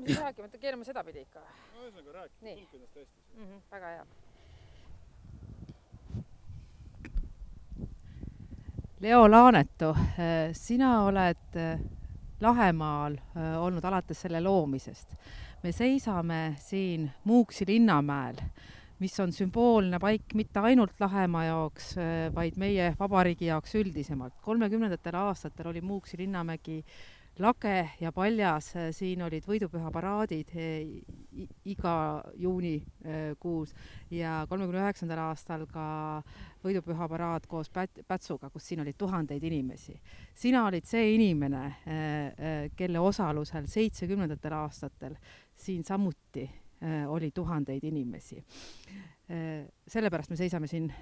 hakkame siis rääkima, et keerame seda pidi ikka. No ühesõnaga rääkima, tulge ennast hästi. Väga hea. Leo Laanetu, sina oled Lahemaal olnud alates selle loomisest. Me seisame siin Muuksi linnamäel, mis on sümboolne paik mitte ainult Lahemaa jaoks, vaid meie vabariigi jaoks üldisemalt. 30. aastatel oli Muuksi linnamägi lage ja paljas, siin olid võidupühaparaadid iga juunikuus ja 39. aastal ka võidupühaparaad koos Pätsuga, kus siin olid tuhandeid inimesi. Sina olid see inimene, kelle osalusel 70. aastatel siin samuti oli tuhandeid inimesi. Sellepärast me seisame siin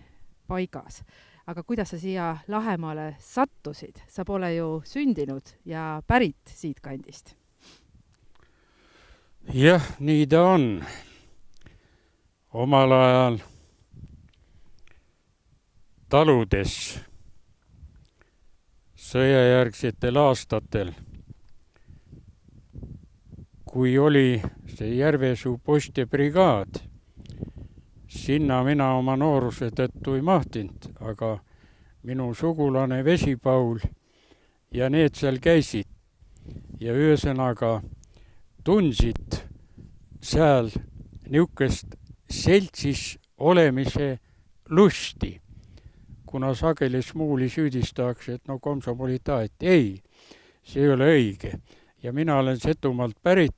paigas. Aga kuidas sa siia Lahemaale sattusid? Sa pole ju sündinud ja pärit siit kandist. Jah, nii ta on. Omal ajal taludes sõjajärgsetel aastatel, kui oli see Järvesuu postebrigaad, sinna mina oma nooruse tõttu ei mahtinud, aga minu sugulane Vesipaul ja need seal käisid ja ühesõnaga tundsid seal niukest seltsis olemise lusti, kuna sageli smuuli süüdistakse, et no komsomolitaat. Ei, see ei ole õige. Ja mina olen Setumaalt pärit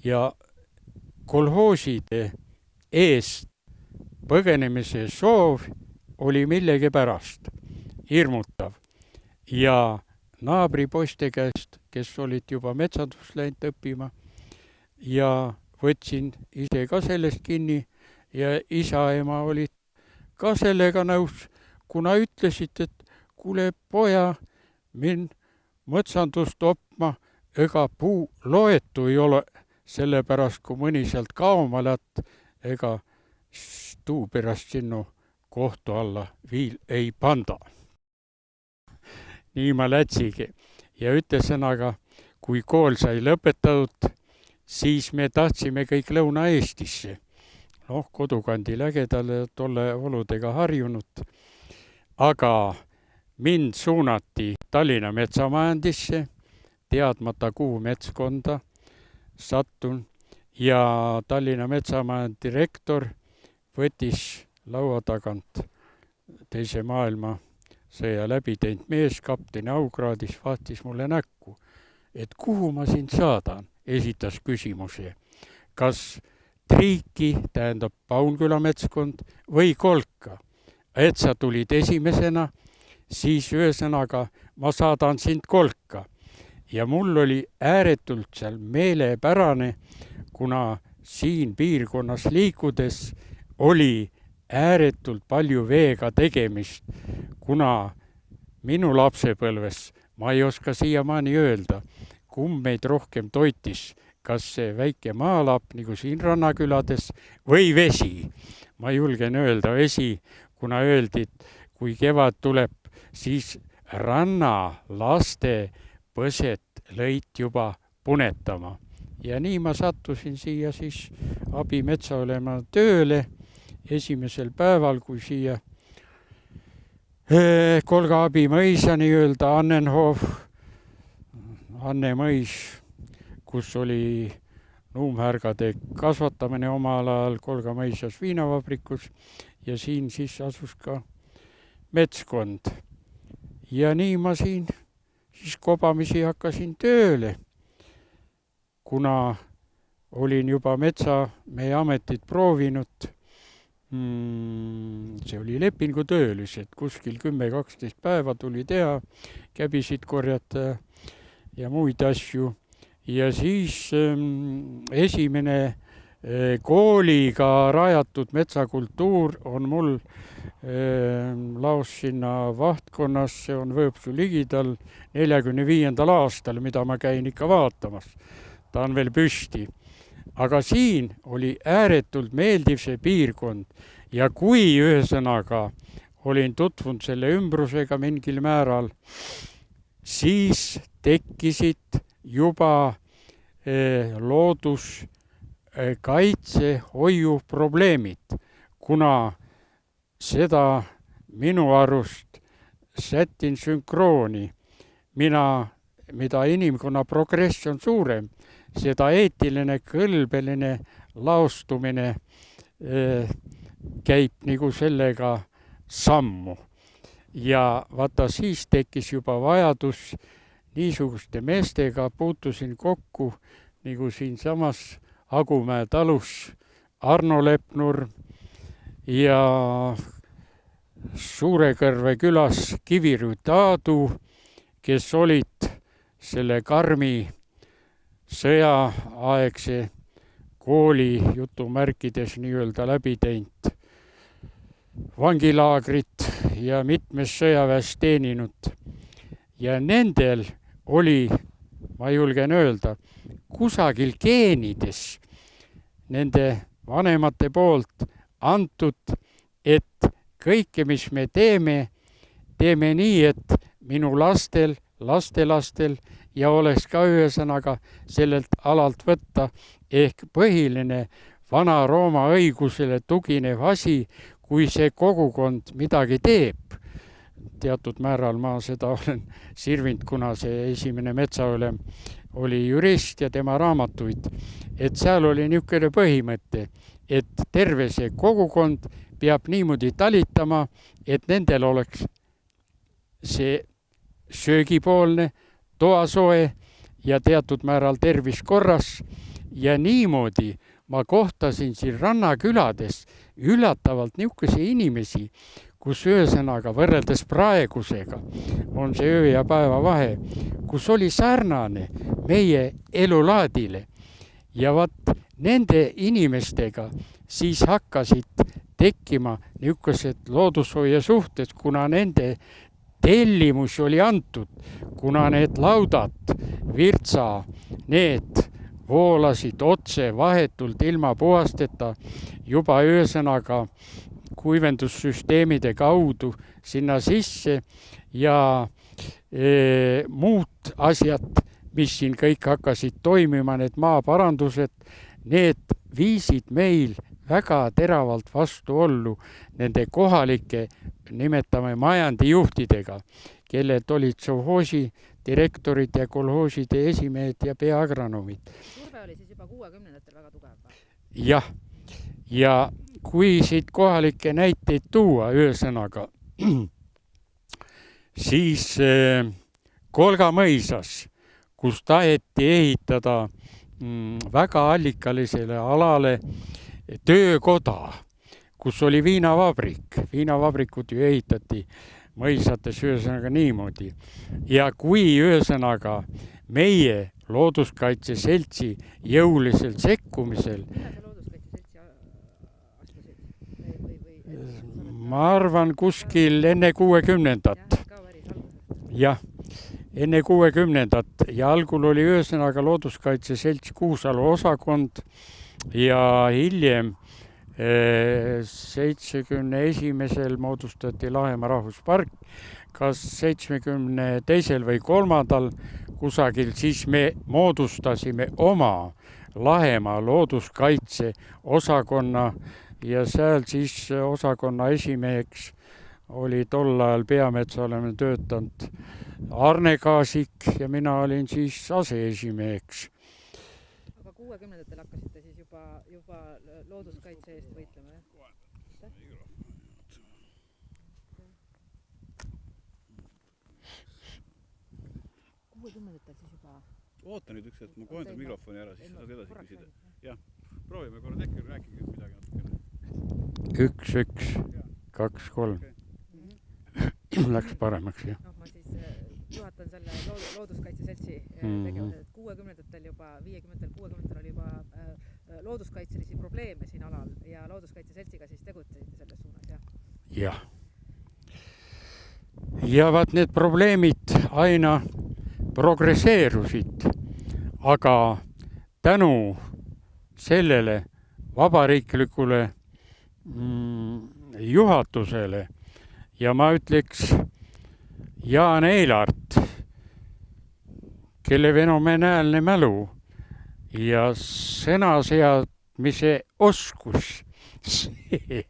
ja kolhooside eest põgenemise soov oli millegi pärast hirmutav. Ja naabripoiste käest, kes olid juba metsandust läinud õppima ja võtsin ise ka sellest kinni ja isa-ema olid ka sellega nõus, kuna ütlesid, et kuule poja, min metsandust opma, ega puu loetu ei ole, sellepärast kui mõni sealt kaoma lätt, ega tuu pärast sinnu kohtu alla viil ei panda. Nii ma lätsigi ja ütlesõnaga, kui kool sai lõpetatud, siis me tahtsime kõik Lõuna-Eestisse. Kodukandi lägedale tolle oludega harjunud. Aga mind suunati Tallinna metsamajandisse, teadmata kuhu metskonda sattun ja Tallinna metsamajand direktor võttis laua tagant teise maailmasõja läbi teinud mees, kapteni aukraadis, vaatis mulle näkku, et kuhu ma sind saadan, esitas küsimuse. Kas Triiki, tähendab Paunküla metskond, või Kolka? Et sa tulid esimesena, siis ühesõnaga ma saadan sind Kolka. Ja mul oli ääretult seal meelepärane, kuna siin piirkonnas liikudes oli ääretult palju veega tegemist, kuna minu lapsepõlves, ma ei oska siiamaani öelda, kumb meid rohkem toitis, kas see väike maalapp nagu siin rannakülades või vesi. Ma julgen öelda vesi, kuna öeldi, kui kevad tuleb, siis rannalaste põset lõid juba punetama. Ja nii ma sattusin siia siis abimetsaolema tööle esimesel päeval, kui siia Kolga abimõisa nii-öelda Annenhof, Anne mõis, kus oli nuumhärgade kasvatamine omal ajal Kolga mõisas viinavabrikus ja siin siis asus ka metskond. Ja nii ma siin siis kobamisi hakkasin tööle, kuna olin juba metsamehe ametit proovinud. See oli lepingutöölised, kuskil 10-12 päeva tuli teha, käbisid korjata ja muid asju. Ja siis esimene kooliga rajatud metsakultuur on mul laos sinna vahtkonnas, see on Võõpsu ligidal 45. aastal, mida ma käin ikka vaatamas. Ta on veel püsti. Aga siin oli ääretult meeldiv see piirkond ja kui ühesõnaga olin tutvunud selle ümbrusega mingil määral, siis tekkisid juba looduskaitse hoiuprobleemid, kuna seda minu arust sätin sünkrooni. Mida inimkonna progress on suurem, seda eetiline kõlbeline laostumine käib nagu sellega sammu. Ja vaata, siis tekkis juba vajadus niisuguste meestega, puutusin kokku nagu siinsamas Agumäe talus Arno Lepnurm ja Suurekõrve külas Kivirüüt Aadu, kes olid selle karmi sõjaaegse kooli jutumärkides nii-öelda läbi teinud vangilaagrit ja mitmes sõjaväes teeninud. Ja nendel oli, ma julgen öelda, kusagil geenides nende vanemate poolt antud, et kõike, mis me teeme nii, et minu lastel, lastelastel ja oleks ka ühesõnaga sellelt alalt võtta, ehk põhiline Vana-Rooma õigusele tuginev asi, kui see kogukond midagi teeb. Teatud määral ma seda olen sirvinud, kuna see esimene metsaülem oli jurist ja tema raamatuid. Et seal oli niisugune põhimõte, et terve see kogukond peab niimoodi talitama, et nendel oleks see söögipoolne, toasoe ja teatud määral tervis korras. Ja niimoodi ma kohtasin siin rannakülades üllatavalt niisuguseid inimesi, kus ühesõnaga võrreldes praegusega on see öö ja päeva vahe, kus oli sarnane meie elulaadile. Ja vaat nende inimestega siis hakkasid tekkima niisugused loodushoia suhted, kuna nende tellimus oli antud, kuna need laudad, virtsa, need voolasid otse vahetult ilma puhasteta juba ühesõnaga kuivendussüsteemide kaudu sinna sisse ja muud asjad, mis siin kõik hakkasid toimima, need maaparandused, need viisid meil väga teravalt vastuollu nende kohalike, nimetame majandijuhtidega, kellelt olid sovhoosi direktorid ja kolhooside esimehed ja peaagronomid. Surve oli siis juba 60-ndatel väga tugev? Jah, ja kui siit kohalikke näiteid tuua ühesõnaga, siis Kolga mõisas, kus taheti ehitada väga allikalisele alale töökoda, kus oli viinavabrik. Viinavabrikud ju ehitati mõisates ühesõnaga niimoodi. Ja kui ühesõnaga meie looduskaitse seltsi jõuliselt sekkumisel, ma arvan kuskil enne 60-ndat. Jah, enne 60-ndat ja algul oli ühesõnaga looduskaitse selts Kuusalu osakond ja hiljem 71. moodustati Lahemaa rahvuspark, kas 72. või 3. kusagil, siis me moodustasime oma Lahemaa looduskaitse osakonna ja seal siis osakonna esimeheks oli tol ajal peametsa oleme töötanud Arne Kaasik ja mina olin siis aseesimeheks. Aga 60-ndatel hakkasite siis juba looduskaitse eest võitlema, jah? 60-ndatel siis juba... Oota nüüd üks, et ma kohendan mikrofoni ära, siis saad edasi küsida. Jah, proovime korra tekkida, rääkige midagi natukene. 1, 2, 3. Läks paremaks, jah. Ma siis juhatan selle looduskaitse seltsi tegevused, et 60-ndatel juba, 50-ndatel, 60-ndatel oli juba looduskaitselisi probleeme siin alal ja looduskaitse seltsiga siis tegutsesite selles suunas, jah? Jah. Ja vaat need probleemid aina progresseerusid, aga tänu sellele vabariiklikule juhatusele ja ma ütleks Jaan Eilart, kelle fenomenaalne mälu ja sõnaseadmise oskus, see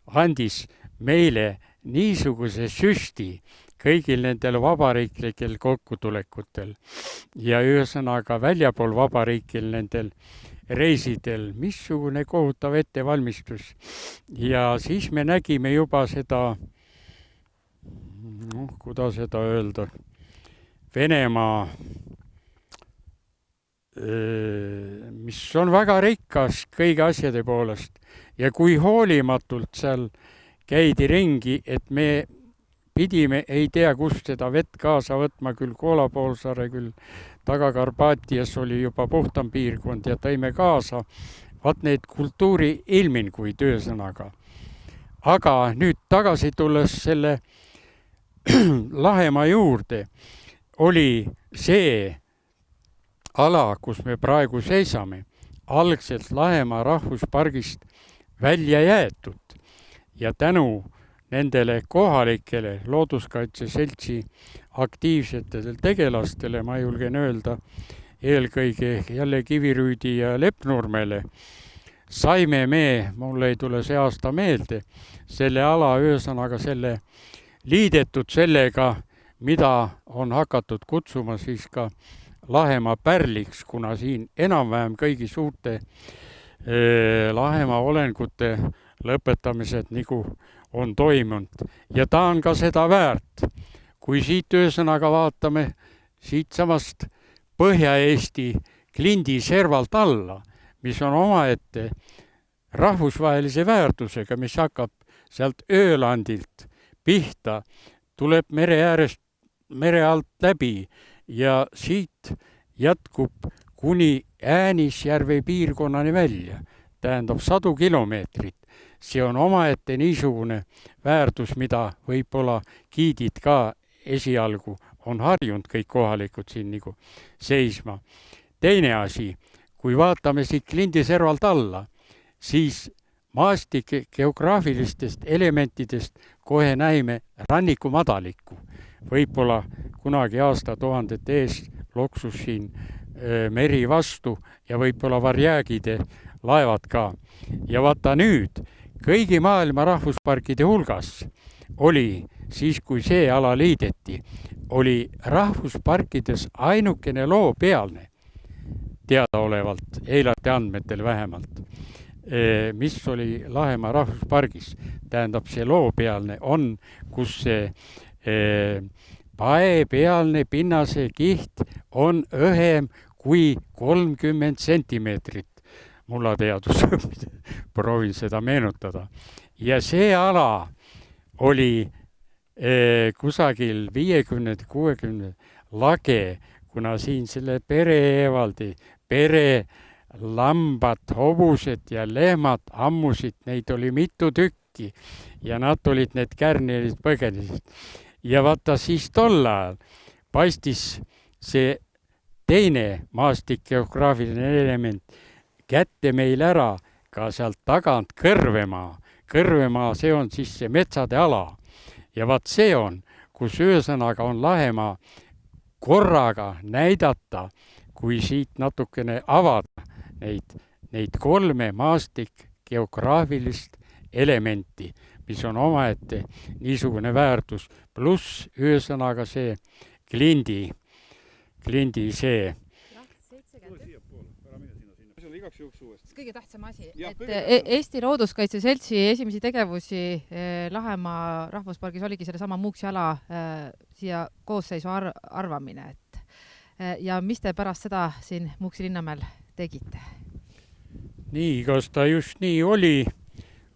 andis meile niisuguse süsti kõigil nendel vabariiklikel kokkutulekutel ja ühesõnaga väljapool vabariikil nendel reisidel, missugune kohutav ettevalmistus. Ja siis me nägime juba seda, kuidas seda öelda, Venemaa, mis on väga rikas kõigi asjade poolest ja kui hoolimatult seal käidi ringi, et me pidime, ei tea kust seda vett kaasa võtma, küll Koola poolsaare, küll Taga-Karpaatias oli juba puhtam piirkond ja tõime kaasa vaat neid kultuuriilminguid ühesõnaga. Aga nüüd tagasi tulles selle Lahemaa juurde, oli see ala, kus me praegu seisame, algselt Lahemaa rahvuspargist välja jäetud ja tänu nendele kohalikele looduskaitse seltsi aktiivsetele tegelastele, ma julgen öelda, eelkõige jälle Kivirüüdi ja Leppnurmele, saime me, mulle ei tule see aasta meelde, selle ala ühesõnaga selle liidetud sellega, mida on hakatud kutsuma siis ka Lahemaa pärliks, kuna siin enam-vähem kõigi suurte Lahemaa olengute lõpetamised nagu on toimunud. Ja ta on ka seda väärt. Kui siit ühesõnaga vaatame siitsamast Põhja-Eesti Klindi servalt alla, mis on omaette rahvusvahelise väärtusega, mis hakkab sealt Öölandilt pihta, tuleb mere alt läbi ja siit jätkub kuni Äänisjärve piirkonnani välja, tähendab 100 kilomeetrit. See on omaette niisugune väärtus, mida võib-olla giidid ka esialgu on harjunud kõik kohalikud siin nagu seisma. Teine asi, kui vaatame siit Klindi servalt alla, siis maastike geograafilistest elementidest kohe näime rannikumadalikku. Võib-olla kunagi aastatuhandete eest loksus siin meri vastu ja võib-olla varjäägide laevad ka. Ja vaata nüüd, kõigi maailma rahvusparkide hulgas oli, siis kui see ala liideti, oli rahvusparkides ainukene loopealne, teadaolevalt, eilate andmetel vähemalt, mis oli Lahemaa rahvuspargis. Tähendab, see loopealne on, kus see paepealne pinnase kiht on õhem kui 30 sentimeetrit. Mullateadus, proovin seda meenutada. Ja see ala oli kusagil 50-60 lage, kuna siin selle pereevaldi, lambad, hobused ja lehmad ammusid, neid oli mitu tükki ja nad olid need kärnerid põgenesid. Ja vaata siis tol ajal paistis see teine maastikgeograafiline element kätte meil ära ka sealt tagant Kõrvemaa. Kõrvemaa, see on siis see metsade ala. Ja vaat see on, kus ühesõnaga on Lahemaa korraga näidata, kui siit natukene avada neid 3 maastikgeograafilist elementi, mis on omaette niisugune väärtus, pluss ühesõnaga see Klindi see. Kõige tähtsam asi, et Eesti Looduskaitse Seltsi esimesi tegevusi Lahemaa rahvuspargis oligi selle sama Muuksi ala siia koosseisu arvamine. Ja mis te pärast seda siin Muuksi linnamäel tegite? Nii, kas ta just nii oli?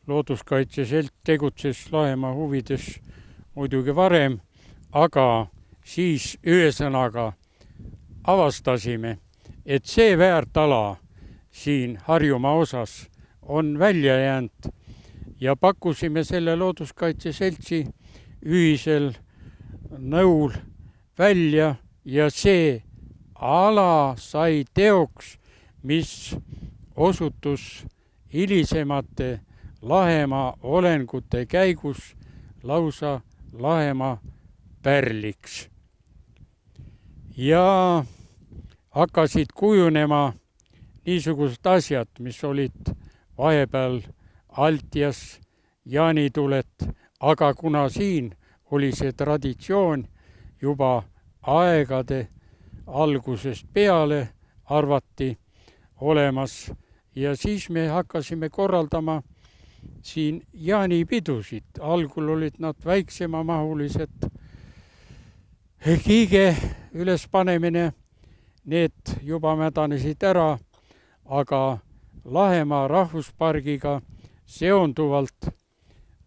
Looduskaitse Selts tegutses Lahemaa huvides muidugi varem, aga siis ühesõnaga avastasime, et see väärtala siin Harjumaa osas on välja jäänud ja pakkusime selle Looduskaitse Seltsi ühisel nõul välja ja see ala sai teoks, mis osutus hilisemate Lahemaa olengute käigus lausa Lahemaa pärliks. Ja hakkasid kujunema niisugused asjad, mis olid vahepeal Altjas, jaanitulet, aga kuna siin oli see traditsioon juba aegade algusest peale arvati olemas ja siis me hakkasime korraldama siin jaanipidusid. Algul olid nad väiksemamahulised, kiige ülespanemine, need juba mädanesid ära, aga Lahemaa rahvuspargiga seonduvalt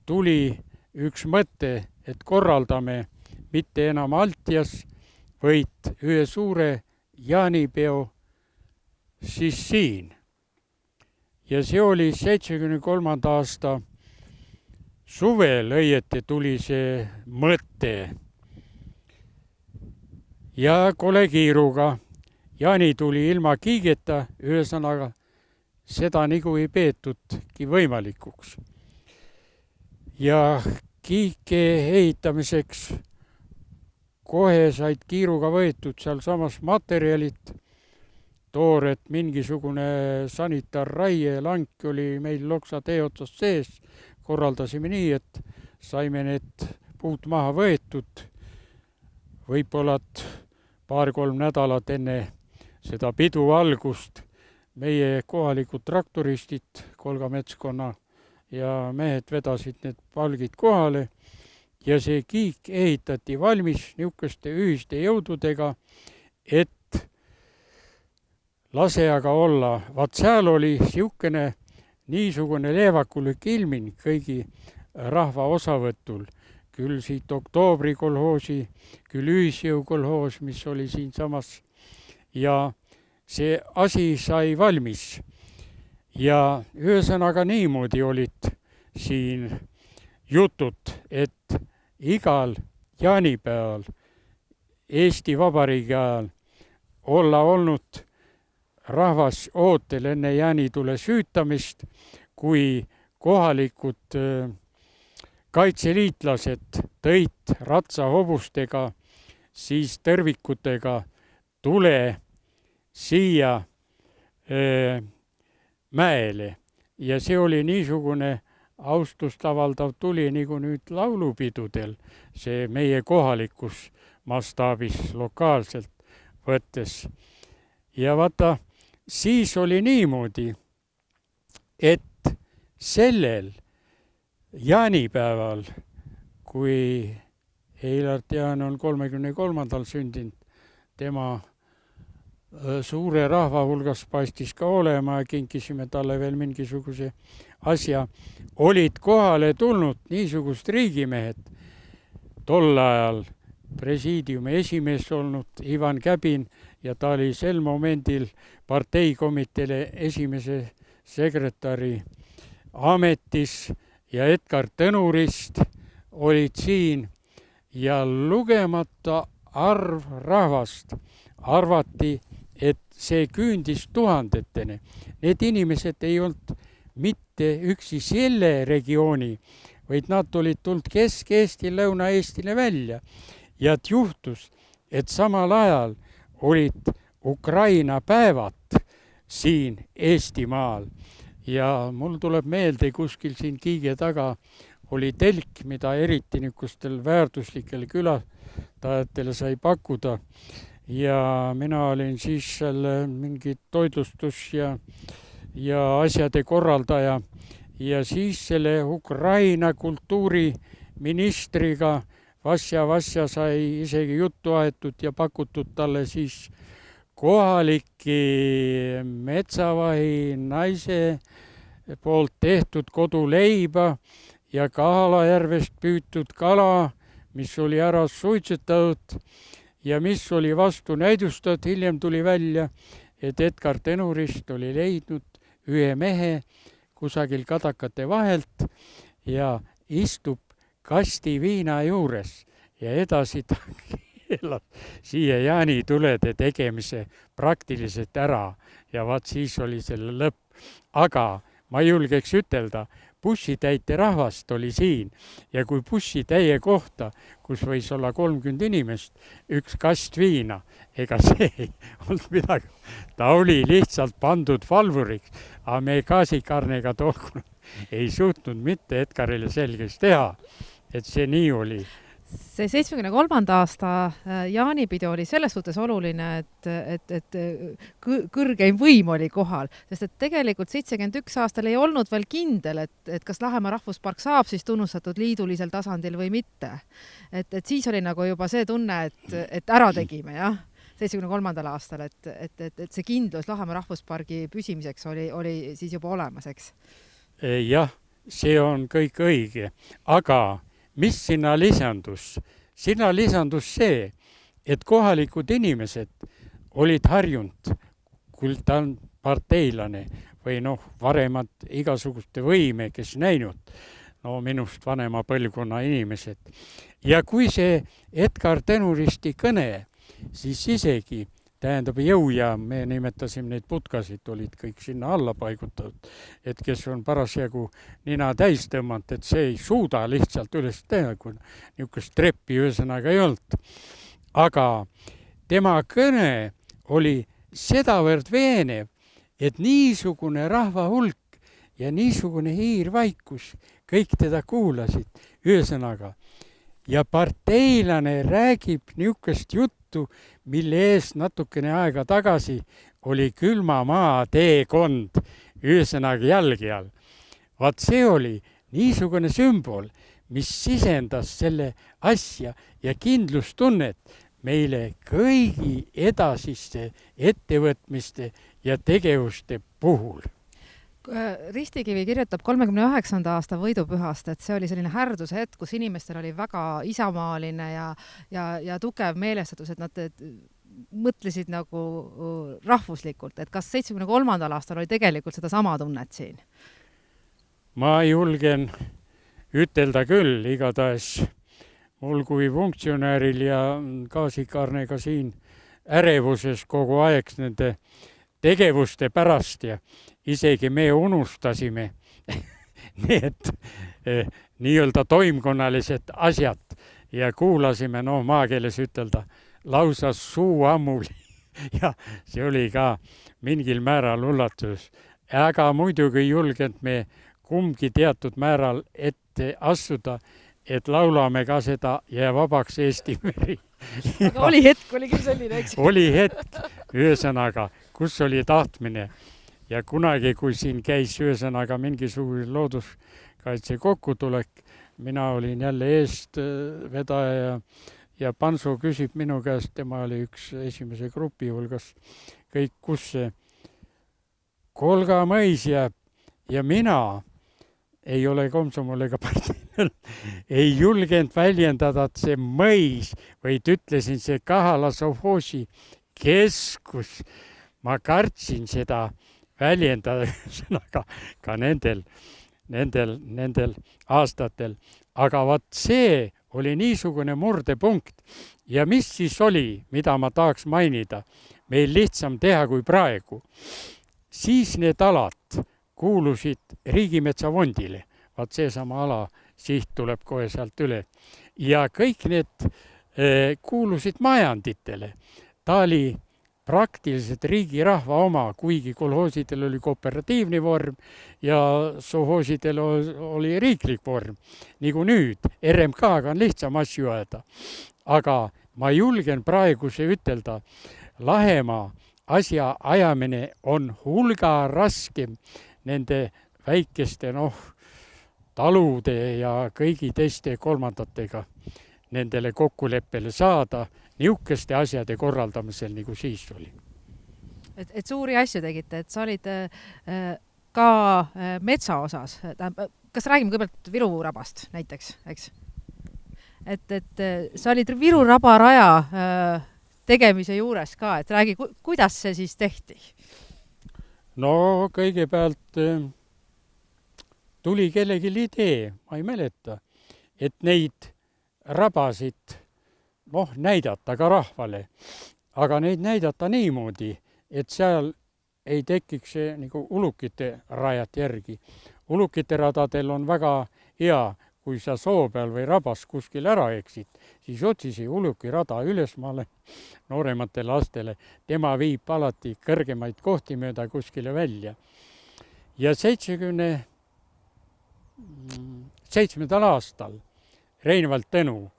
tuli üks mõte, et korraldame mitte enam Altjas, vaid ühe suure jaanipeo siis siin. Ja see oli 73. aasta suvel õieti tuli see mõte. Ja kole kiiruga. Jaani tuli ilma kiigeta, ühesõnaga seda nagu ei peetudki võimalikuks. Ja kiike ehitamiseks kohe said kiiruga võetud seal samas materjalid, toored, mingisugune sanitaarraie lank oli meil Loksa tee otsas sees. Korraldasime nii, et saime need puud maha võetud, võib-olla 2-3 nädalat enne seda pidu algust. Meie kohalikud traktoristid, Kolgametskonna ja mehed vedasid need palgid kohale ja see kiik ehitati valmis niisuguste ühiste jõududega, et lase aga olla. Vaat seal oli niisugune leevakulik ilmin kõigi rahva osavõtul. Küll siit Oktoobri kolhoosi, küll Ühisjõu kolhoos, mis oli siinsamas. Ja see asi sai valmis. Ja ühesõnaga niimoodi olid siin jutud, et igal jaanipäeval Eesti Vabariigi ajal olla olnud rahvas ootel enne jaanitule süütamist, kui kohalikud kaitseliitlased tõid ratsahobustega, siis tõrvikutega tule siia mäele. Ja see oli niisugune austust avaldav tuli nagu nüüd laulupidudel, see meie kohalikus mastaabis lokaalselt võttes. Ja vaata, siis oli niimoodi, et sellel jaanipäeval, kui Eilart Jaan on 33. sündinud, tema suure rahva hulgas paistis ka olema ja kinkisime talle veel mingisuguse asja, olid kohale tulnud niisugust riigimehed. Tol ajal presiidiumi esimees olnud Ivan Käbin ja ta oli sel momendil parteikomiteele esimese sekretäri ametis ja Edgar Tõnurist olid siin ja lugemata arv rahvast arvati, et see küündis tuhandeteni. Need inimesed ei olnud mitte üksi selle regiooni, vaid nad olid tulnud Kesk-Eesti, Lõuna-Eestile välja. Ja juhtus, et samal ajal olid Ukraina päevad siin Eestimaal. Ja mul tuleb meelde, kuskil siin kiige taga oli telk, mida eriti niisugustel väärtuslikel külastajatele sai pakkuda. Ja mina olin siis seal mingi toitlustus ja asjade korraldaja. Ja siis selle Ukraina kultuuriministriga Vasja sai isegi juttu aetud ja pakutud talle siis kohaliki metsavahi naise poolt tehtud koduleiba ja Kahalajärvest püütud kala, mis oli ära suitsetatud ja mis oli vastu näidustatud. Hiljem tuli välja, et Edgar Tõnurist oli leidnud ühe mehe kusagil kadakate vahelt ja istub kasti viina juures ja edasi ta keelab siia jaanitulede tegemise praktiliselt ära ja vaat siis oli selle lõpp. Aga ma julgeks ütelda, bussitäite rahvast oli siin ja kui bussitäie kohta, kus võis olla 30 inimest, üks kast viina, ega see ei olnud midagi. Ta oli lihtsalt pandud valvuriks, aga me gaasikarnega tookord ei suutnud mitte Edgarile selgeks teha, et see nii oli. See 73. aasta jaanipidu oli selles suhtes oluline, et kõrgeim võim oli kohal, sest et tegelikult 71 aastal ei olnud veel kindel, et kas Lahemaa rahvuspark saab siis tunnustatud liidulisel tasandil või mitte. Et siis oli nagu juba see tunne, et ära tegime, jah, 73. aastal, et see kindlus Lahemaa rahvuspargi püsimiseks oli siis juba olemas, eks? Jah, see on kõik õige, aga mis sinna lisandus? Sinna lisandus see, et kohalikud inimesed olid harjunud, kui ta on parteilane või varemad igasuguste võime, kes näinud, minust vanema põlvkonna inimesed. Ja kui see Edgar Tõnuristi kõne, siis isegi jõujaam, me nimetasime neid putkasid, olid kõik sinna alla paigutatud, et kes on parasjagu nina täis tõmmanud, et see ei suuda lihtsalt üles teha, kui niisugust treppi ühesõnaga ei olnud. Aga tema kõne oli sedavõrd veenev, et niisugune rahva hulk ja niisugune hiirvaikus, kõik teda kuulasid ühesõnaga. Ja parteilane räägib niisugust juttu, mille eest natukene aega tagasi oli külma maa teekond ühesõnaga jalgi all. Vaat see oli niisugune sümbol, mis sisendas selle asja ja kindlustunnet meile kõigi edasiste ettevõtmiste ja tegevuste puhul. Ristikivi kirjutab 39. aasta võidupühast, et see oli selline härduse hetk, kus inimestel oli väga isamaaline ja tugev meelestatus, et nad mõtlesid nagu rahvuslikult, et kas 73. aastal oli tegelikult seda sama tunnet siin? Ma julgen ütelda küll, igatahes mul kui funktsionääril ja gaasikarnega siin ärevuses kogu aeg nende tegevuste pärast ja isegi me unustasime need nii-öelda toimkonnalised asjad ja kuulasime, maakeeles ütelda, lausa suu ammuli ja see oli ka mingil määral üllatus. Aga muidugi julgenud me kumbki teatud määral ette astuda, et laulame ka seda ja vabaks Eesti meri. Aga oli hetk, oli küll selline, eks? Oli hetk, ühesõnaga, kus oli tahtmine. Ja kunagi, kui siin käis ühesõnaga mingisugune looduskaitse kokkutulek, mina olin jälle eestvedaja ja Panso küsib minu käest, tema oli üks esimese grupi hulgas, kõik kus see Kolga mõis jääb ja mina ei ole komsomol ega parteinal, ei julgenud väljendada, et see mõis, vaid ütlesin see Kahala sovhoosi keskus. Ma kartsin seda väljendada sõnaga ka nendel aastatel. Aga vaat see oli niisugune murdepunkt. Ja mis siis oli, mida ma tahaks mainida, meil lihtsam teha kui praegu. Siis need alad kuulusid Riigimetsafondile. Vaat seesama ala siht tuleb kohe sealt üle. Ja kõik need kuulusid majanditele. Ta oli praktiliselt riigi rahva oma, kuigi kolhoosidel oli kooperatiivne vorm ja sovhoosidel oli riiklik vorm. Nagu nüüd, RMK-ga on lihtsam asju ajada. Aga ma julgen praegu see ütelda, Lahemaa asja ajamine on hulga raskem nende väikeste talude ja kõigi teiste kolmandatega nendele kokkuleppele saada niisuguste asjade korraldamisel, nagu siis oli. Et suuri asju tegite, et sa olid ka metsa osas. Kas räägime kõigepealt Viru rabast näiteks, eks? Et sa olid Viru raba raja tegemise juures ka, et räägi, kuidas see siis tehti? No kõigepealt tuli kellegi idee, ma ei mäleta, et neid rabasid näidata ka rahvale, aga neid näidata niimoodi, et seal ei tekiks see nagu ulukite rajat järgi. ulukite radadel on väga hea, kui sa soo peal või rabas kuskil ära eksid, siis otsi see ulukirada üles, ma olen noorematele lastele, tema viib alati kõrgemaid kohti mööda kuskile välja. Ja 77. aastal Reinvald Tõnu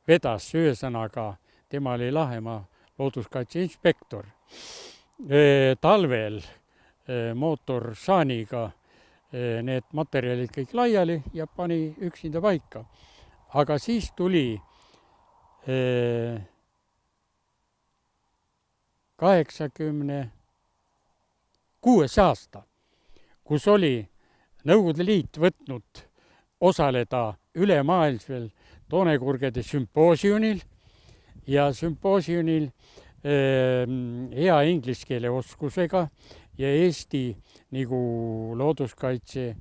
vedas, ühesõnaga, tema oli Lahemaa looduskaitse inspektor, talvel mootorsaaniga need materjalid kõik laiali ja pani üksinda paika. Aga siis tuli 86. aasta, kus oli Nõukogude Liit võtnud osaleda ülemaailmsel toonekurgede sümpoosiumil ja sümpoosiumil hea inglise keele oskusega ja Eesti nagu looduskaitse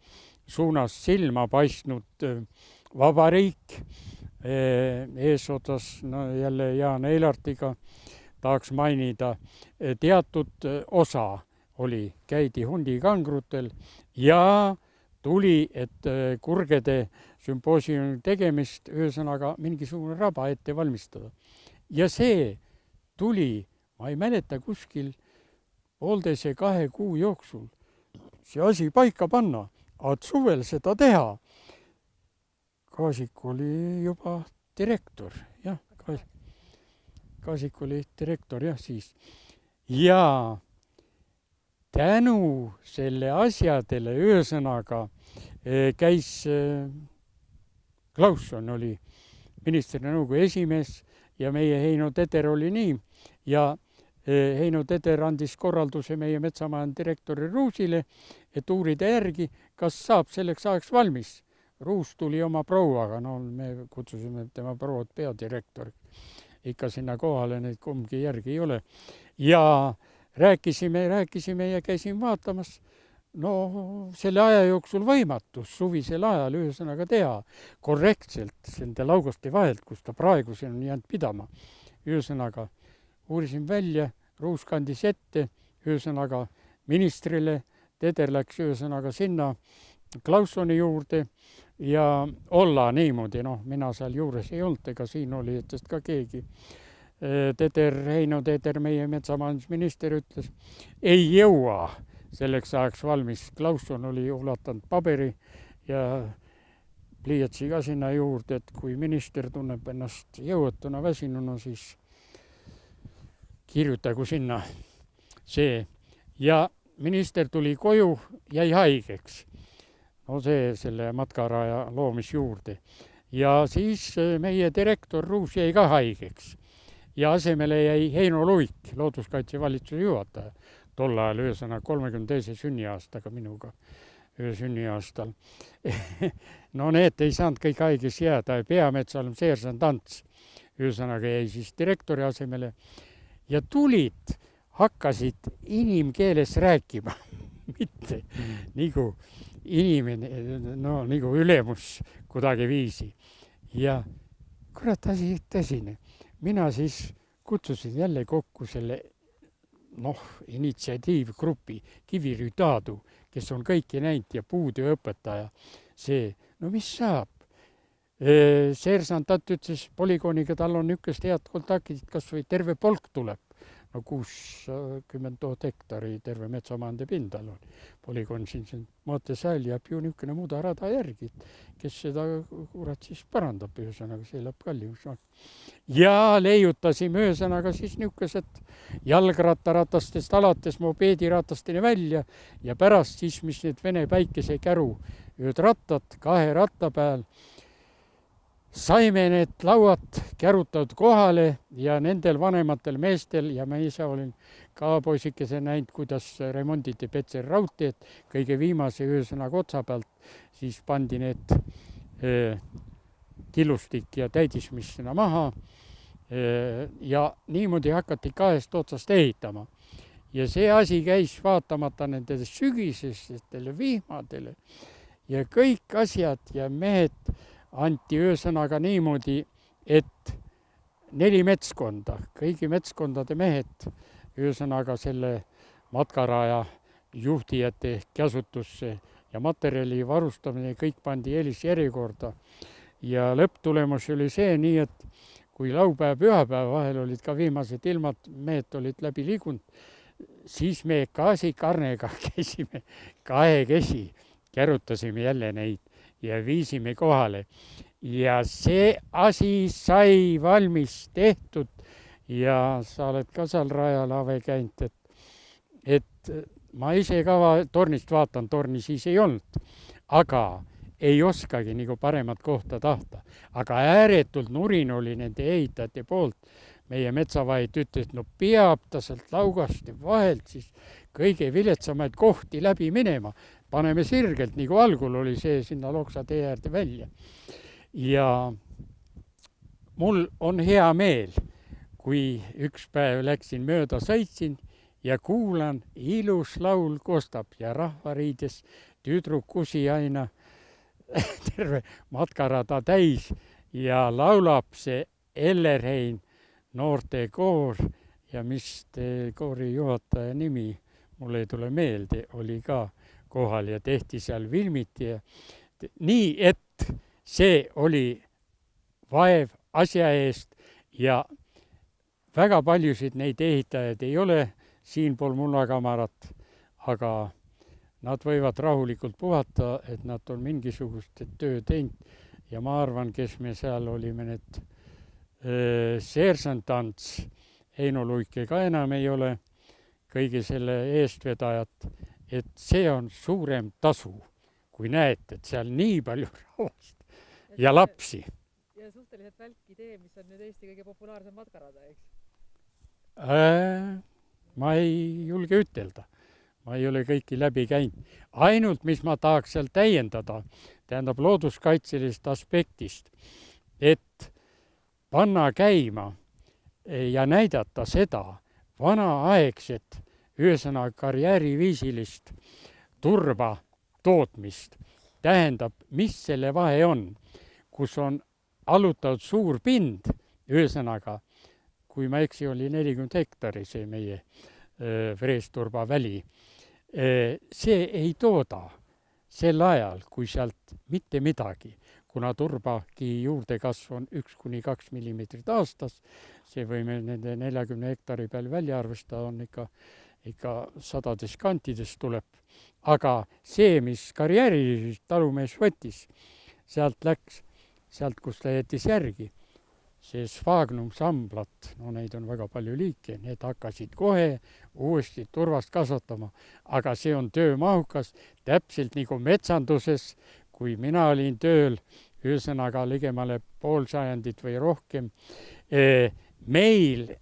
suunas silma paistnud vabariik eesotsas jälle Jaan Eilartiga tahaks mainida, teatud osa käidi hundikangrutel ja tuli, et kurgede sümpoosiumi tegemist, ühesõnaga mingisugune raba ette valmistada. Ja see tuli, ma ei mäleta, kuskil 1,5–2 kuu jooksul see asi paika panna, et suvel seda teha. Kaasik oli juba direktor, jah, Kaasik oli direktor, jah, siis. Ja tänu selle asjadele, ühesõnaga, käis Klausson oli ministrina nõukogu esimees ja meie Heino Teder oli nii ja Heino Teder andis korralduse meie metsamajanduse direktori Ruusile, et uurida järgi, kas saab selleks ajaks valmis. Ruus tuli oma prouaga, no me kutsusime tema prouad peadirektor. Ikka sinna kohale neid kumbki järgi ei ole. Ja rääkisime ja käisin vaatamas. No selle aja jooksul võimatus suvisel ajal ühesõnaga teha korrektselt nende lauguste vahelt, kus ta praegu siin on jäänud pidama. Ühesõnaga uurisin välja, Ruus kandis ette, ühesõnaga ministrile, Teder läks ühesõnaga sinna Klaussoni juurde ja olla niimoodi, mina seal juures ei olnud, ega siin oli etest ka keegi. Heino Teder, meie metsamajandusminister, ütles, ei jõua selleks ajaks valmis. Klausson oli ulatanud paberi ja pliiatsi ka sinna juurde, et kui minister tunneb ennast jõuetuna väsinuna, siis kirjutagu sinna see. Ja minister tuli koju, jäi haigeks. No see selle matkaraja loomis juurde. Ja siis meie direktor Ruus jäi ka haigeks. Ja asemele jäi Heino Luik, looduskaitsevalitsuse juhataja. Tol ajal ühesõnaga 32. sünniaastaga minuga sünniaastal. No need ei saanud kõik haiges jääda. Peametsal seersant Ants ühesõnaga jäi siis direktori asemele. Ja tulid, hakkasid inimkeeles rääkima. Mitte nagu inimene, nagu ülemus kuidagi viisi. Ja kurat asi tõsine. Mina siis kutsusin jälle kokku selle initsiatiivgrupi Kivirü Taadu, kes on kõiki näinud ja puudeõpetaja. See, mis saab? Seersant ütles polügooniga, tal on niisugust head kontaktid, kas või terve polk tuleb. 60 000 hektari terve metsamajande pindal on. Polügoon siin mõõtesääl jääb ju niisugune mudarada järgi, kes seda kurat siis parandab, ühesõnaga see läheb kalliks. Ja leiutasime ühesõnaga siis niisugused jalgrattaratastest alates mopeediratasteni välja ja pärast siis, mis need Vene päikesekäru rattad 2 ratta peal, saime need lauad kärutatud kohale ja nendel vanematel meestel ja ma ise olin ka poisikese näinud, kuidas remonditi Petseri raudteed, kõige viimase ühesõnaga otsa pealt, siis pandi need killustik ja täidismis sinna maha ja niimoodi hakati 2 otsast ehitama. Ja see asi käis vaatamata nendele sügisestele vihmadele ja kõik asjad ja mehed anti ühesõnaga niimoodi, et 4 metskonda, kõigi metskondade mehed ühesõnaga selle matkaraja juhtijate käsutusse ja materjali varustamine, kõik pandi eelisjärjekorda. Ja lõpptulemus oli see nii, et kui laupäev, pühapäev vahel olid ka viimased ilmad, mehed olid läbi liigunud, siis me gaasikarnega käisime kahekesi, kärutasime jälle neid ja viisime kohale. Ja see asi sai valmis tehtud ja sa oled ka seal rajal, Ave, käinud, et ma ise ka tornist vaatan, torni siis ei olnud, aga ei oskagi nagu paremat kohta tahta. Aga ääretult nurin oli nende ehitajate poolt. Meie metsavaid ütles, no peab ta sealt laugast vahelt siis kõige viletsamaid kohti läbi minema. Paneme sirgelt, nagu algul oli see sinna Loksa tee äärde välja. Ja mul on hea meel, kui üks päev läksin mööda, sõitsin ja kuulan, ilus laul kostab ja rahvariides tüdrukusi aina terve matkarada täis ja laulab see Ellerheim noortekoor ja mis koori juhataja nimi, mul ei tule meelde, oli ka kohal ja tehti seal filmiti. Nii, et see oli vaev asja eest ja väga paljusid neid ehitajaid ei ole siinpool Munnakamarat, aga nad võivad rahulikult puhata, et nad on mingisugust töö teinud ja ma arvan, kes me seal olime, need seersantants, Heino Luike ka enam ei ole, kõige selle eestvedajat, et see on suurem tasu, kui näed, et seal nii palju rahvast ja lapsi. Ja suhteliselt välk idee, mis on nüüd Eesti kõige populaarsem matkarada, eks? Ma ei julge ütelda. Ma ei ole kõiki läbi käinud. Ainult, mis ma tahaks seal täiendada, tähendab looduskaitselist aspektist, et panna käima ja näidata seda vanaaegset, ühesõnaga karjääriviisilist turba tootmist. Tähendab, mis selle vahe on, kus on allutatud suur pind, ühesõnaga, kui ma eksi, oli 40 hektari see meie freesturba väli. See ei tooda sel ajal, kui sealt mitte midagi, kuna turbaki juurdekasv on 1-2 millimeetrit aastas, see võime nende 40 hektari peal välja arvestada, on ikka sadades kantides tuleb. Aga see, mis karjäärilist talumees võttis, sealt läks, sealt kus ta jättis järgi, see Sphagnum samblat, no neid on väga palju liike, need hakkasid kohe uuesti turvast kasvatama, aga see on töömahukas, täpselt nagu metsanduses, kui mina olin tööl, ühesõnaga ligemale pool sajandit või rohkem, meil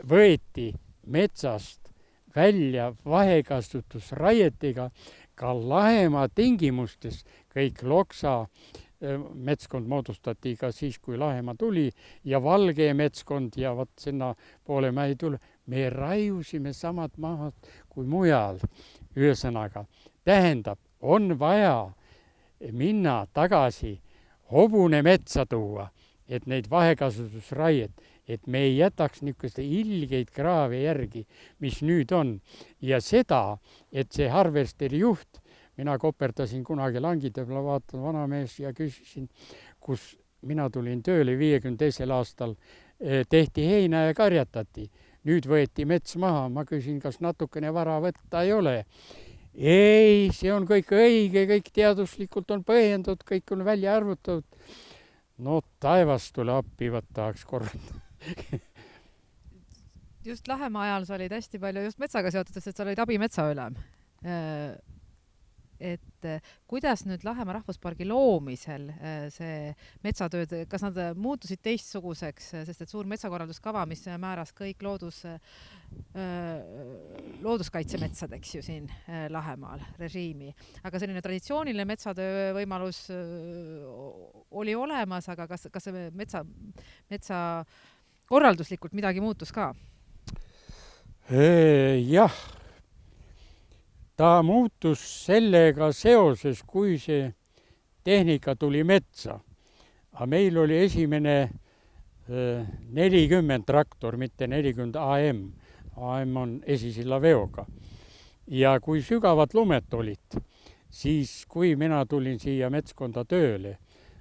võeti metsast välja vahekasutusraietega ka Lahemaa tingimustes, kõik Loksa metskond moodustati ka siis, kui Lahemaa tuli ja Valge metskond ja vot sinna poole ma ei tule. Me raiusime samad mahad kui mujal. Ühesõnaga, tähendab, on vaja minna tagasi hobune metsa tuua, et neid vahekasutusraiet, et me ei jätaks niisuguste ilgeid kraave järgi, mis nüüd on. Ja seda, et see harvesteri juht, mina koperdasin kunagi langide peale, vaatan vanamees ja küsisin, kus mina tulin tööle 52. aastal, tehti heina ja karjatati. Nüüd võeti mets maha, ma küsin, kas natukene vara võtta ei ole. Ei, see on kõik õige, kõik teaduslikult on põhjendatud, kõik on välja arvutatud. No taevast tule appi, võt tahaks korrata. Just Lahemaa ajal sa olid hästi palju just metsaga seotud, sest sa olid abimetsaülem. Et kuidas nüüd Lahemaa rahvuspargi loomisel see metsatööd, kas nad muutusid teistsuguseks, sest et suur metsakorralduskava, mis määras kõik looduskaitsemetsad, eks ju, siin Lahemaal režiimi. Aga selline traditsiooniline metsatöö võimalus oli olemas, aga kas see metsa korralduslikult midagi muutus ka? Jah. Ta muutus sellega seoses, kui see tehnika tuli metsa. Aga meil oli esimene 40 traktor, mitte 40 AM. AM on esisilla veoga. Ja kui sügavad lumet olid, siis kui mina tulin siia metskonda tööle,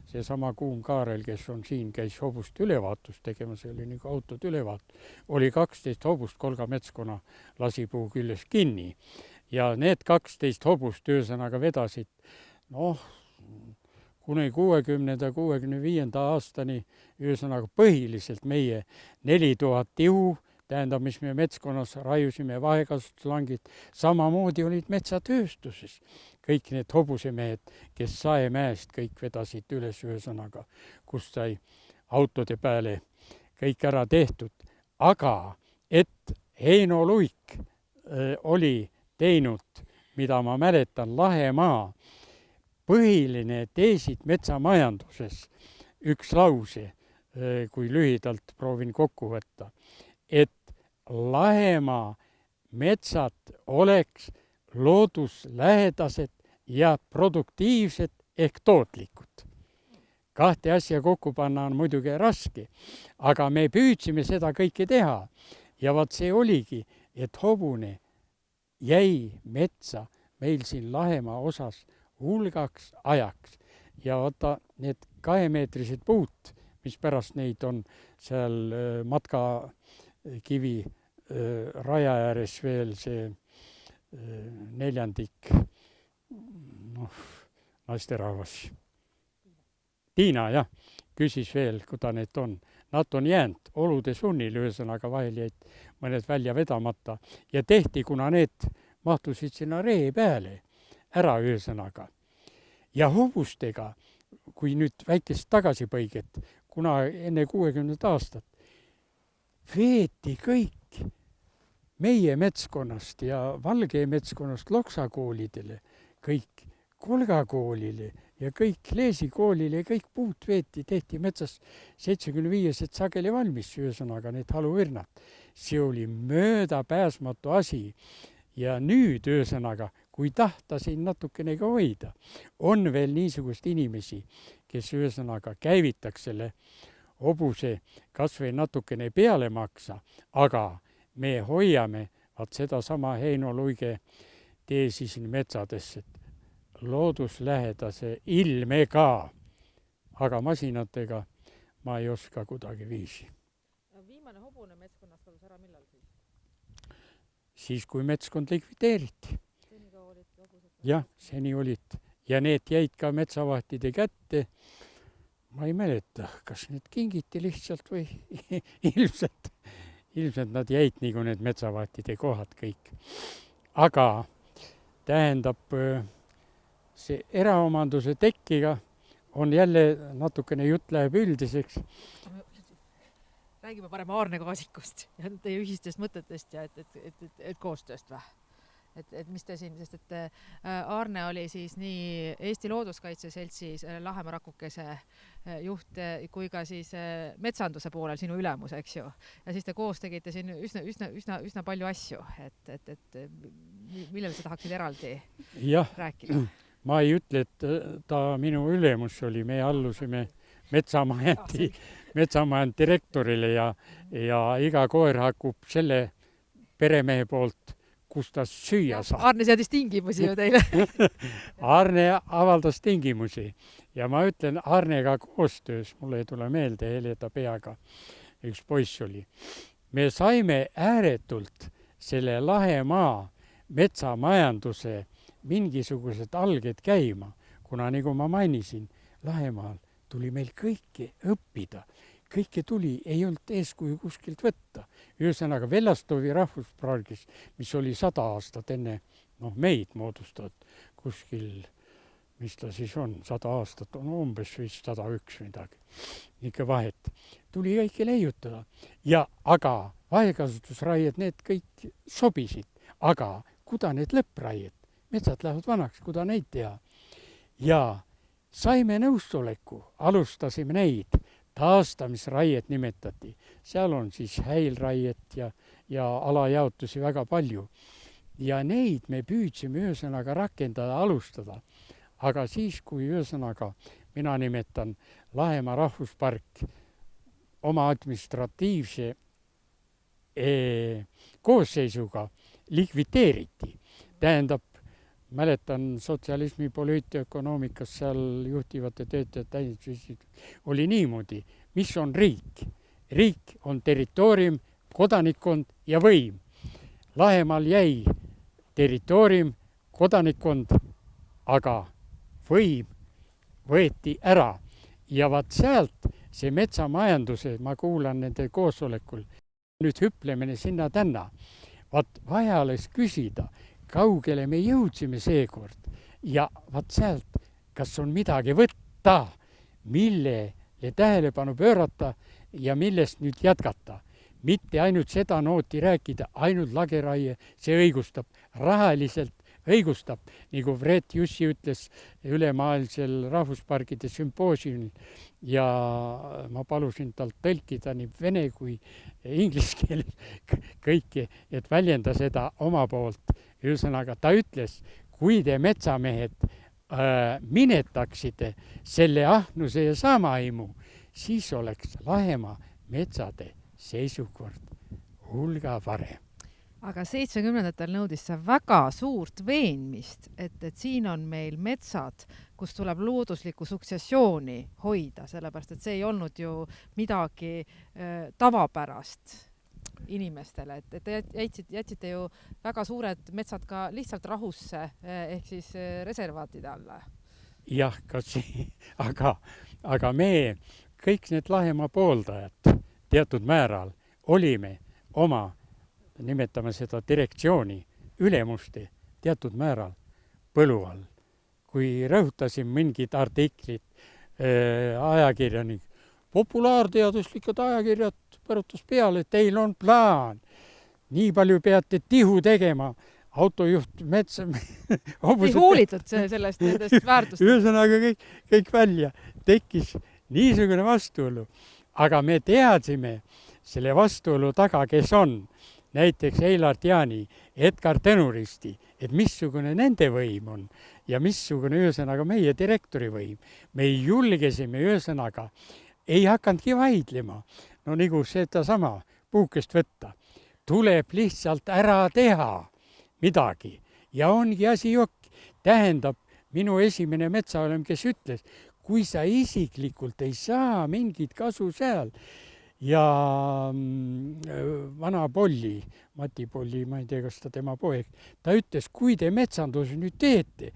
seesama Kuum Kaarel, kes on siin, käis hobust ülevaatust tegema, see oli nagu autod ülevaatus, oli 12 hobust Kolga metskonna lasipuu küljes kinni. Ja need 12 hobust ühesõnaga vedasid, kuni 60-65 aastani ühesõnaga põhiliselt meie 4000 tihu, tähendab, mis me metskonnas raiusime, vahekasutuslangid, samamoodi olid metsatööstuses. Kõik need hobusemehed, kes Saemäest kõik vedasid üles ühesõnaga, kus sai autode peale kõik ära tehtud. Aga et Heino Luik oli teinud, mida ma mäletan, Lahemaa põhiline teesid metsamajanduses, üks lause, kui lühidalt proovin kokku võtta, et Lahemaa metsad oleks looduslähedased ja produktiivsed ehk tootlikud. Kahte asja kokku panna on muidugi raske, aga me püüdsime seda kõike teha. Ja vaat see oligi, et hobune jäi metsa meil siin Lahemaa osas hulgaks ajaks. Ja vaata need 2-meetrised puud, mis pärast neid on seal matkakivi raja ääres veel see neljandik, naisterahvas. Tiina, jah, küsis veel, kuda need on. Nad on jäänud olude sunnil, ühesõnaga vahel jäid mõned välja vedamata ja tehti, kuna need mahtusid sinna ree peale ära ühesõnaga. Ja hobustega, kui nüüd väikest tagasipõiget, kuna enne 60 aastat, veeti kõik meie metskonnast ja Valge metskonnast Loksa koolidele, kõik Kolga koolile ja kõik Leesi koolile, kõik puud veeti, tehti metsas 75 sageli valmis, ühesõnaga need haluvirnad. See oli möödapääsmatu asi. Ja nüüd ühesõnaga, kui tahta siin natukenegi hoida, on veel niisugust inimesi, kes ühesõnaga käivitaks selle hobuse kas või natukene peale maksa, aga me hoiame vaat seda sama Heino Luige teesi siin metsadesse, looduslähedase ilmega, aga masinatega ma ei oska kuidagi viisi. Viimane hobune metskonnast kadus ära millal siis? Siis, kui metskond likvideeriti. Jah, seni olid. Ja need jäid ka metsavahtide kätte. Ma ei mäleta, kas need kingiti lihtsalt või ilmselt nad jäid nagu need metsavahtide kohad kõik. Aga tähendab, see eraomanduse tekkiga on jälle natukene jutt läheb üldiseks. Räägime parem Aarne Kaasikust ja teie ühistest mõtetest ja et koostööst või? Et mis te siin, sest et Aarne oli siis nii Eesti Looduskaitse Seltsis Lahemaa Rakukese juht kui ka siis metsanduse poolel sinu ülemus, eks ju. Ja siis te koos tegite siin üsna palju asju, et millele sa tahaksid eraldi rääkida? Ma ei ütle, et ta minu ülemus oli, me allusime metsamajand direktorile ja iga koer hakkub selle peremehe poolt, kus ta süüa saab. Aarne seadis tingimusi ju teile. Aarne avaldas tingimusi ja ma ütlen Aarnega koostöös, mulle ei tule meelde, Heleda peaga üks poiss oli. Me saime ääretult selle Lahemaa metsamajanduse mingisugused alged käima, kuna nagu ma mainisin, Lahemaal tuli meil kõike õppida. Kõike tuli, ei olnud eeskuju kuskilt võtta. Ühesõnaga Velastovi rahvuspargis, mis oli 100 aastat enne meid moodustatud kuskil, mis ta siis on, 100 aastat on umbes vist 101 midagi. Ikka vahet. Tuli kõike leiutada. Aga vahekasutusraied, need kõik sobisid. Aga kuda need lõppraied? Metsad lähevad vanaks, kuda neid teha? Ja saime nõustoleku, alustasime neid. Taastamisraiet nimetati. Seal on siis häilraiet ja alajaotusi väga palju. Ja neid me püüdsime ühesõnaga rakendada, alustada. Aga siis, kui ühesõnaga mina nimetan Lahemaa rahvuspark oma administratiivse koosseisuga likvideeriti. Tähendab, mäletan sotsialismi poliitökonoomikas seal juhtivate töötajate oli niimoodi, mis on riik. Riik on territoorium, kodanikkond ja võim. Lahemaal jäi territoorium, kodanikkond, aga võim võeti ära. Ja vaat sealt see metsamajanduse, ma kuulan nende koosolekul, nüüd hüplemine sinna tänna. Vaat vaja oleks küsida, kaugele me jõudsime seekord ja vaat sealt, kas on midagi võtta, millele tähelepanu pöörata ja millest nüüd jätkata. Mitte ainult seda nooti rääkida, ainult lageraie, see õigustab, rahaliselt õigustab, nagu Fred Jussi ütles ülemaailmsel rahvusparkide sümpoosiumil ja ma palusin talt tõlkida nii vene kui inglise keeles kõike, et väljenda seda oma poolt. Ühesõnaga, ta ütles, kui te metsamehed minetaksite selle ahnuse ja saamaimu, siis oleks Lahemaa metsade seisukord hulga varem. Aga 70ndatel nõudis see väga suurt veenmist, et siin on meil metsad, kus tuleb looduslikku suksessiooni hoida, sellepärast et see ei olnud ju midagi tavapärast inimestele, et te jätsite ju väga suured metsad ka lihtsalt rahusse ehk siis reservaatide alla. Jah, aga me kõik need Lahemaa pooldajad teatud määral olime oma, nimetame seda direktsiooni, ülemuste teatud määral põlu all. Kui rõhutasin mingid artiklid, ajakirjanik, populaarteaduslikud ajakirjad põrutas peale, teil on plaan. Nii palju peate tihu tegema, autojuht metsa... Ei hoolitud sellest nendest väärtust. Ühesõnaga kõik välja tekkis niisugune vastuolu. Aga me teadsime selle vastuolu taga, kes on. Näiteks Eilart Jaani, Edgar Tõnuristi, et missugune nende võim on ja missugune ühesõnaga meie direktori võim. Me julgesime ühesõnaga, ei hakandki vaidlema. No nagu seda sama puukest võtta. Tuleb lihtsalt ära teha midagi ja ongi asi jokk. Tähendab, minu esimene metsaolem, kes ütles, kui sa isiklikult ei saa mingit kasu seal ja vana Polli, Mati Polli, ma ei tea, kas ta tema poeg, ta ütles, kui te metsandusi nüüd teete,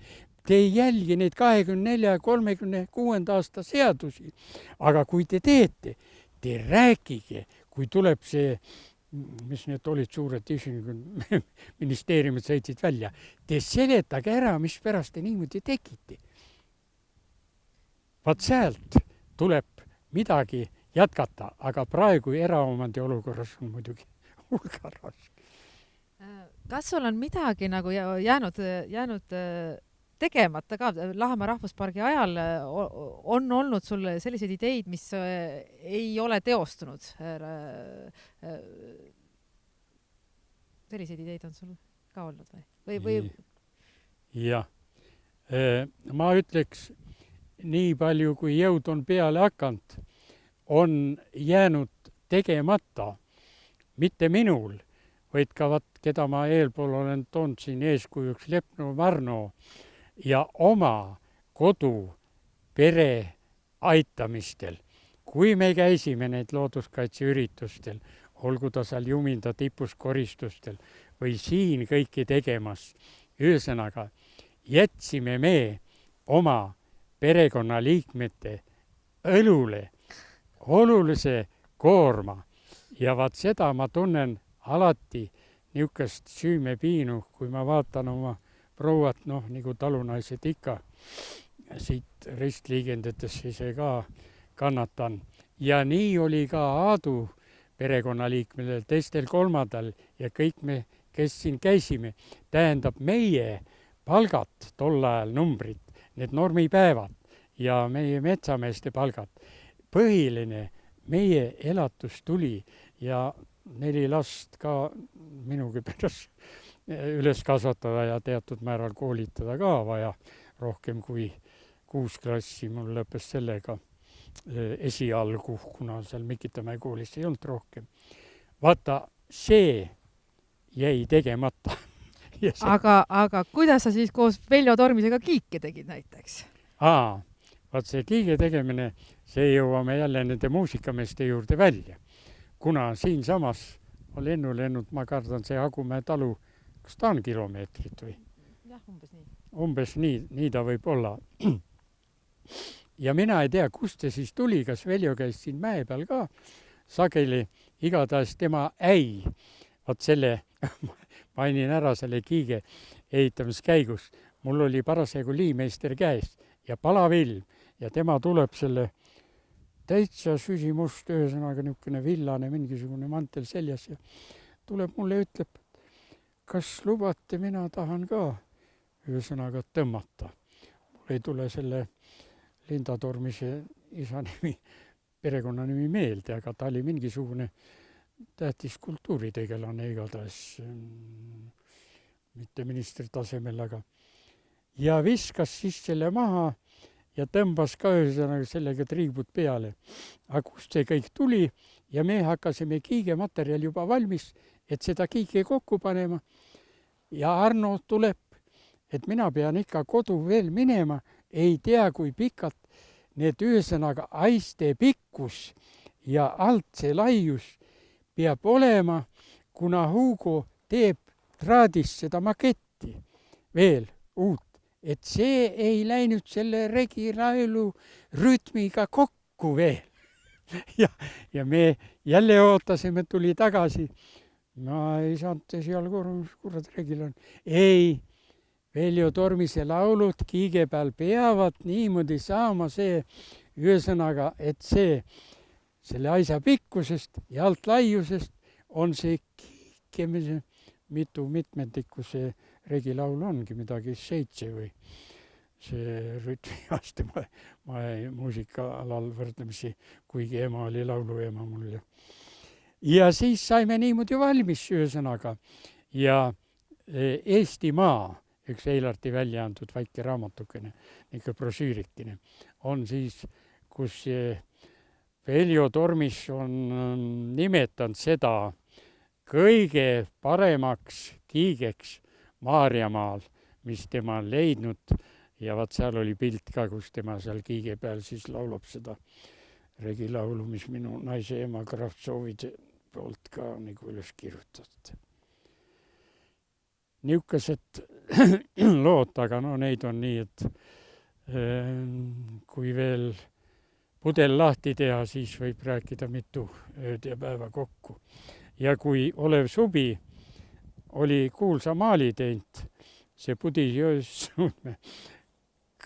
te ei jälgi neid 24 ja 36 aasta seadusi, aga kui te teete, te rääkige, kui tuleb see, mis need olid suured ministeeriumid sõitsid välja, te seletage ära, mis pärast te niimoodi tegite. Vaat sealt tuleb midagi jätkata, aga praegu eraomandi olukorras on muidugi hulga raske. Kas sul on midagi nagu jäänud tegemata ka? Lahemaa rahvuspargi ajal on olnud sul selliseid ideid, mis ei ole teostunud? Selliseid ideid on sul ka olnud või? Jah. Ma ütleks, nii palju kui jõud on peale hakanud, on jäänud tegemata, mitte minul, vaid ka keda ma eelpool olen toonud siin eeskujuks Lepno Varno ja oma kodu pere aitamistel. Kui me käisime neid looduskaitseüritustel, olgu ta seal Juminda tipus koristustel või siin kõiki tegemas, ühesõnaga, jätsime me oma perekonnaliikmete õlule olulise koorma ja vaat seda ma tunnen alati niisugust süümepiinu, kui ma vaatan oma prouat, nagu talunaised ikka siit ristliigendetesse ise ka kannatan. Ja nii oli ka Aadu perekonnaliikmel, teistel kolmandal ja kõik me, kes siin käisime, tähendab meie palgad tol ajal numbrid, need normipäevad ja meie metsameeste palgad. Põhiline meie elatus tuli ja 4 last ka minugi pärast üles kasvatada ja teatud määral koolitada ka vaja rohkem kui 6 klassi. Mul lõppes sellega esialgu, kuna seal Mikitamäe koolis ei olnud rohkem. Vaata, see jäi tegemata aga kuidas sa siis koos Veljo Tormisega kiike tegid näiteks? Vaat see kiige tegemine, see jõuame jälle nende muusikameeste juurde välja. Kuna siinsamas on lennult, ma kardan, see Agumäe talu, kas ta on kilomeetrit või? Jah, umbes nii. Umbes nii ta võib olla. Ja mina ei tea, kust see siis tuli, kas Veljo käis siin mäe peal ka sageli, igatahes tema vaat selle, mainin ära selle kiige ehitamiskäigus, mul oli parasjagu liimeister käes ja palav ilm ja tema tuleb selle täitsa süsimust, ühesõnaga niisugune villane mingisugune mantel seljas ja tuleb mulle ja ütleb, kas lubate, mina tahan ka ühesõnaga tõmmata. Mul ei tule selle Linda Tormise isa nimi, perekonnanimi meelde, aga ta oli mingisugune tähtis kultuuritegelane igatahes, mitte ministri tasemel, aga ja viskas siis selle maha ja tõmbas ka ühesõnaga sellega triibud peale. Aga kust see kõik tuli ja me hakkasime kiigematerjal juba valmis, et seda kiige kokku panema. Ja Arno tuleb, et mina pean ikka kodu veel minema, ei tea kui pikalt need ühesõnaga aiste pikkus ja alt see laius peab olema, kuna Hugo teeb traadist seda maketti veel uut. Et see ei läinud selle regilaulu rütmiga kokku veel. ja me jälle ootasime, tuli tagasi. Ma ei saanud seal kurat regil on. Ei, Veljo Tormise laulud kiige peal peavad niimoodi saama see ühesõnaga, et selle aisa pikkusest ja alt laiusest on see kiikemise mitmendikku see regilaul ongi midagi 7 või see rütmiaste ma muusika alal võrdlemisi, kuigi ema oli lauluema mul. Ja siis saime niimoodi valmis ühesõnaga ja Eestimaa, üks Eilarti välja antud väike raamatukene, ikka brosüürikene, on siis, kus Veljo Tormis on nimetanud seda kõige paremaks kiigeks Maarjamaal, mis tema on leidnud ja vaat seal oli pilt ka, kus tema seal kiige peal siis laulab seda regilaulu, mis minu naise ema Kravtsovide poolt ka nagu üles kirjutatud. Niisugused lood, aga no neid on nii, et kui veel pudel lahti teha, siis võib rääkida mitu ööd ja päeva kokku. Ja kui Olev Subi oli kuulsa maali teinud, see Pudisjões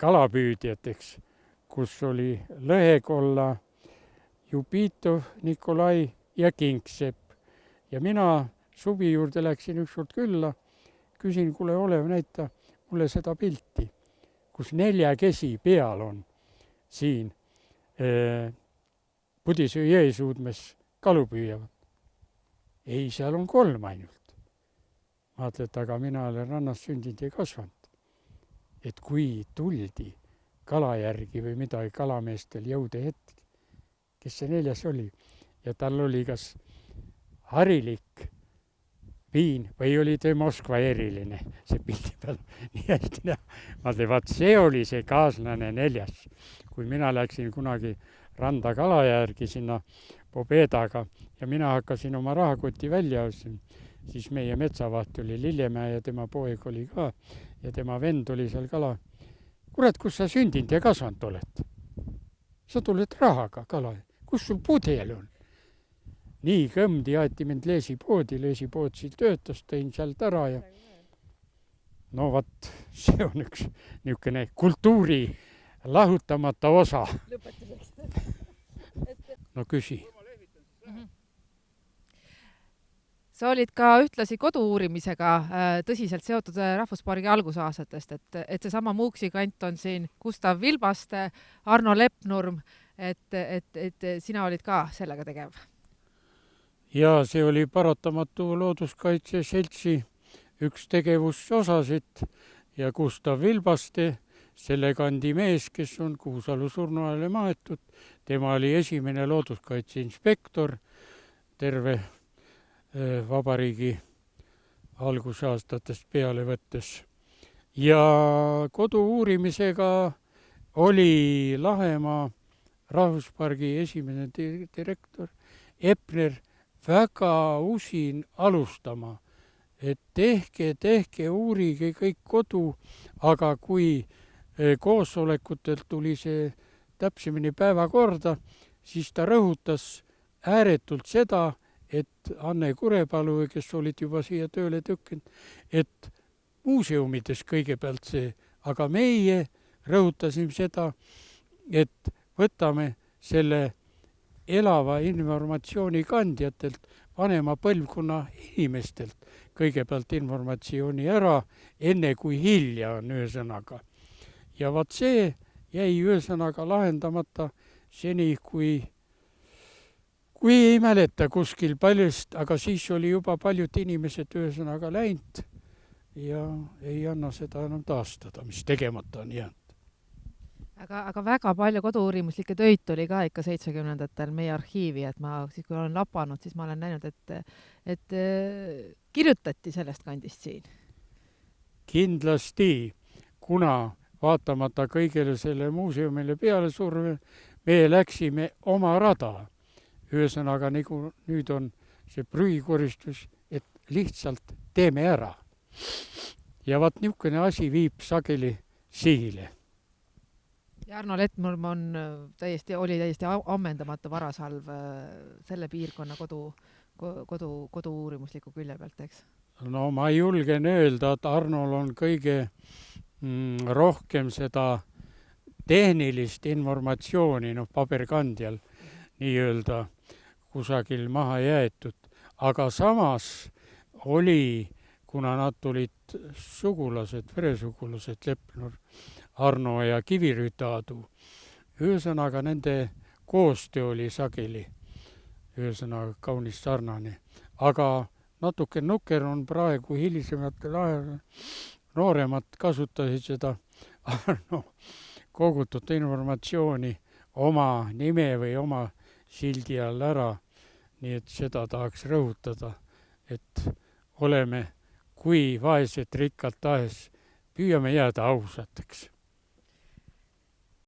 kalapüüdjateks, kus oli Lõhekolla, Jupitov, Nikolai ja Kingsepp. Ja mina Subi juurde läksin ükskord külla, küsin, kuule Olev, näita mulle seda pilti, kus 4 kesi peal on siin Pudisjõe jõesuudmes kalupüüjavad. Ei, seal on 3 ainult. Ma ütlen, et aga mina olen rannas sündinud ja kasvanud. Et kui tuldi kala järgi või midagi kalameestel jõude hetk, kes see 4. oli, ja tal oli kas harilik viin või oli ta Moskva eriline, see pildi peal nii hästi näha. Ma ütlen, vaat see oli see kaaslane 4. Kui mina läksin kunagi randa kala järgi sinna Pobedaga ja mina hakkasin oma rahakoti välja ostma, siis meie metsavaht oli Lillemäe ja tema poeg oli ka ja tema vend oli seal kala. Kurat, kus sa sündinud ja kasvanud oled? Sa tuled rahaga kala. Kus sul pudel on? Nii kõmdi aeti mind leesipoodi siin töötas, tõin sealt ära ja no vat, see on üks niisugune kultuuri lahutamata osa. No küsi. Sa olid ka ühtlasi kodu-uurimisega tõsiselt seotud Rahvuspargi algusaastatest, et seesama Muuksi kant on siin Gustav Vilbaste, Arno Lepnurm, et sina olid ka sellega tegev. Ja see oli paratamatu looduskaitse seltsi üks tegevusosasid ja Gustav Vilbaste, selle kandi mees, kes on Kuusalu surnuajale maetud, tema oli esimene looduskaitse inspektor terve vabariigi algusaastatest peale võttes. Ja kodu uurimisega oli Lahemaa rahvuspargi esimene direktor Epner väga usin alustama, et tehke, uurige kõik kodu, aga kui koosolekutelt tuli see täpsemini päevakorda, siis ta rõhutas ääretult seda, et Anne Kurepalu, kes olid juba siia tööle tükkinud, et muuseumides kõigepealt see, aga meie rõhutasime seda, et võtame selle elava informatsiooni kandjatelt, vanema põlvkonna inimestelt kõigepealt informatsiooni ära, enne kui hilja on ühesõnaga. Ja vaat see jäi ühesõnaga lahendamata seni, kui ei mäleta kuskil paljust, aga siis oli juba paljud inimesed ühesõnaga läinud ja ei anna seda enam taastada, mis tegemata on jäänud. Aga väga palju kodu-uurimuslikke töid tuli ka ikka 70-ndatel meie arhiivi, et ma siis, kui olen lapanud, siis ma olen näinud, et kirjutati sellest kandist siin. Kindlasti, kuna vaatamata kõigele selle muuseumile peale surve, me läksime oma rada. Ühesõnaga, nagu nüüd on see prügikoristus, et lihtsalt teeme ära. Ja vaat niisugune asi viib sageli sihile. Ja Arno Lettmurm oli täiesti ammendamatu varasalv selle piirkonna kodu uurimusliku külje pealt, eks? No ma julgen öelda, et Arnol on kõige rohkem seda tehnilist informatsiooni, paberkandjal nii-öelda kusagil maha jäetud. Aga samas oli, kuna nad tulid sugulased, veresugulased Leppnur, Arno ja Kivirütadu, ühesõnaga nende koostöö oli sageli ühesõnaga kaunis sarnane. Aga natuke nukker on praegu hilisematel ajal, nooremad kasutasid seda Arno kogutud informatsiooni oma nime või oma sildi all ära. Nii et seda tahaks rõhutada, et oleme kui vaesed rikkad tahes, püüame jääda ausateks.